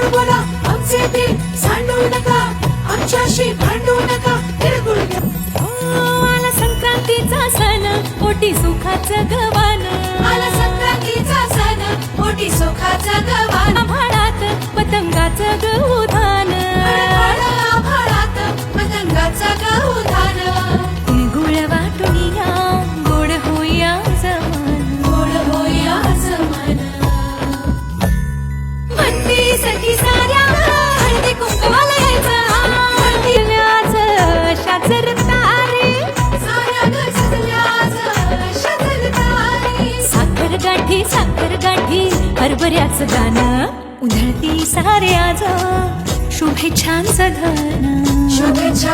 बोला आमचे बिल सांडू नका, आमच्याशी भांडू नका, तिळगुळ घ्या. आला संक्रांतीचा सण, पोटी सुखाचं गवान. आला संक्रांतीचा सण, पोटी सुखाचं गवान. आभाळात पतंगाचं गवधान. आभाळात पतंगाचं गवधान. तिळगुळ वाटून या, गोड होया जमान. गोड होया जमान. म्हणती सखी साऱ्या, हळदी कुंकवाला यायचं. शाचर तारे, साऱ्या ग सजल्याच शजल तारे. साखर गाठी हरभऱ्याचं गाणं. उधळती साऱ्याच शुभेच्छांचं धन. शुभेच्छा